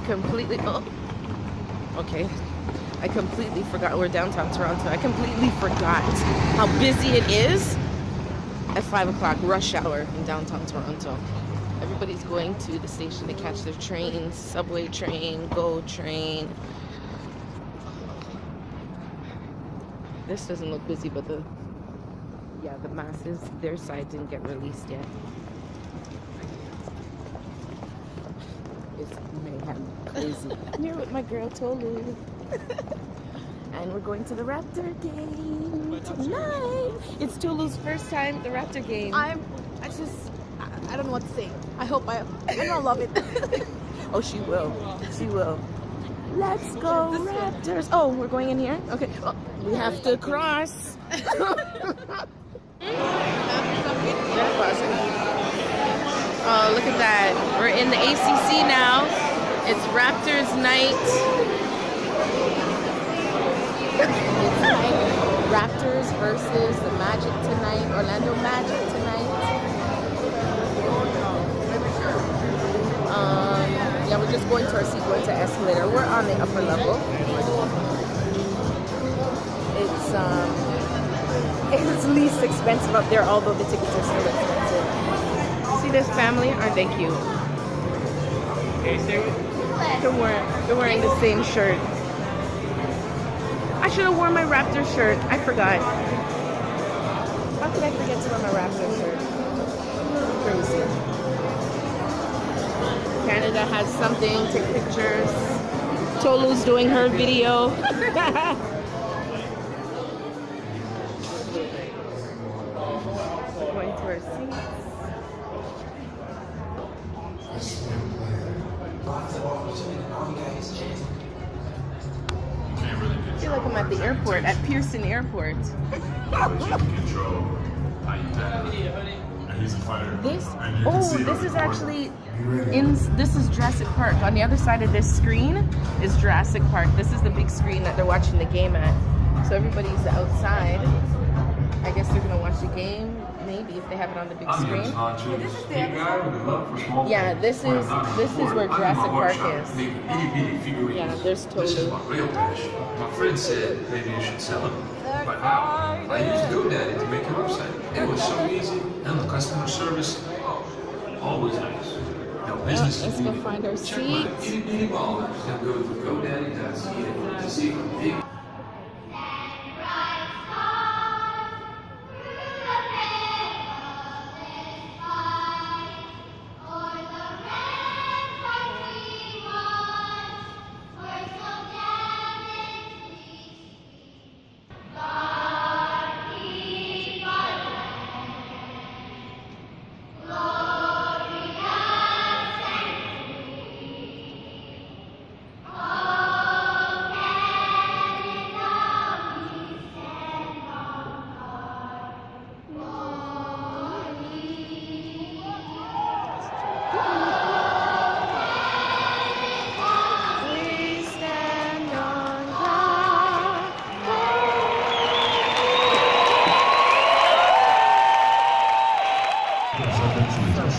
completely, oh, okay. I completely forgot we're downtown Toronto. I completely forgot how busy it is at 5 o'clock, rush hour in downtown Toronto. Everybody's going to the station to catch their trains, subway train, GO train. This doesn't look busy, but the masses, their side didn't get released yet. It's mayhem, crazy. I'm here with my girl Tolu. And we're going to the Raptor game tonight. It's Tolu's first time at the Raptor game. I don't know what to say. I'm gonna love it. Oh, she will. She will. Let's go Raptors. Oh, we're going in here? Okay. Oh, we have to cross. Oh, look at that. We're in the ACC now. It's Raptors night. It's like Raptors versus the Magic tonight. Orlando Magic tonight. Yeah, we're just going to our seat, going to escalator. We're on the upper level. It's least expensive up there, although the tickets are still expensive. See this family? Aren't they cute? They're wearing the same shirt. I should have worn my Raptor shirt. I forgot. How could I forget to wear my Raptor shirt? Crazy. Canada has something. Take pictures. Tolu's doing her video. Going to our seats. I feel like I'm at the airport, at Pearson Airport. This is actually this is Jurassic Park. On the other side of this screen is Jurassic Park. This is the big screen that they're watching the game at. So everybody's outside. I guess they're gonna watch the game, maybe if they have it on the big screen. Yeah, this is where Jurassic Park is. Yeah, there's Tolu. My friend said maybe you should sell them. But how? I used GoDaddy to make a website. It was so easy, and the customer service always nice. Now business Let's go find our check my seats. itty bitty ballers. Now go to GoDaddy.ca to see a big.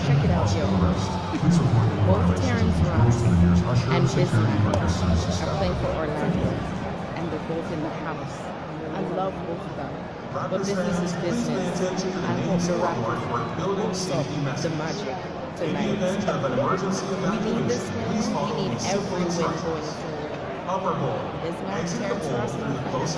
Check it out, yo. Both Terrence Ross and Bismarck are playing for Orlando, and they're both in the house. I love both of them. But business is business. I hope the Raptors holds up the Magic tonight. We need this win. We need every win going forward. Bismarck, Terrence Ross, and going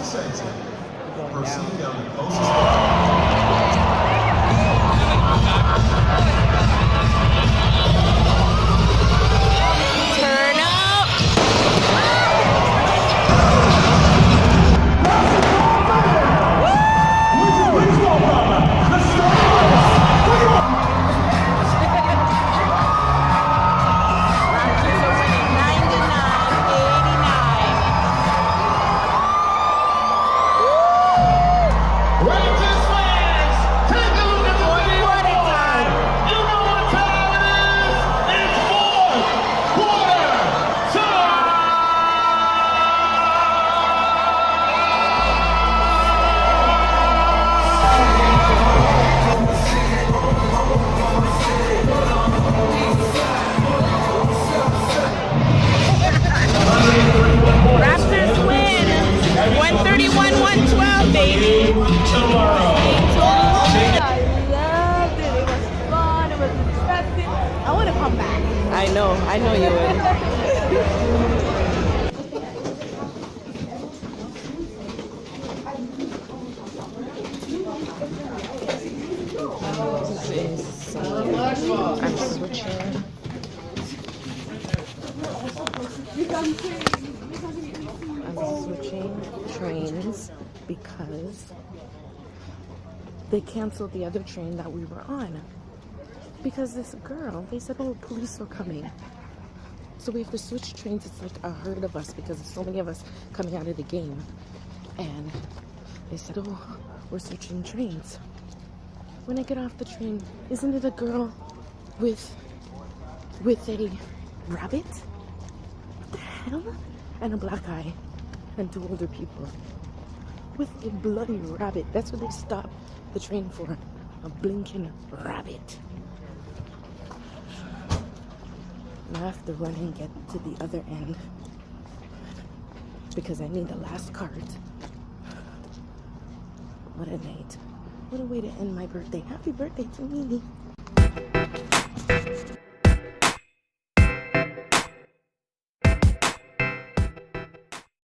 Turn up! Raptors are winning 99-89. Raptors I know you would. I'm switching. I'm switching trains because they canceled the other train that we were on. Because this girl, they said, oh, police are coming. So we have to switch trains. It's like a herd of us because there's so many of us coming out of the game. And they said, oh, we're switching trains. When I get off the train, isn't it a girl with a rabbit? What the hell? And a black eye. And two older people. With a bloody rabbit. That's what they stopped the train for. A blinking rabbit. Now I have to run and get to the other end because I need the last card. What a night. What a way to end my birthday. Happy birthday to me.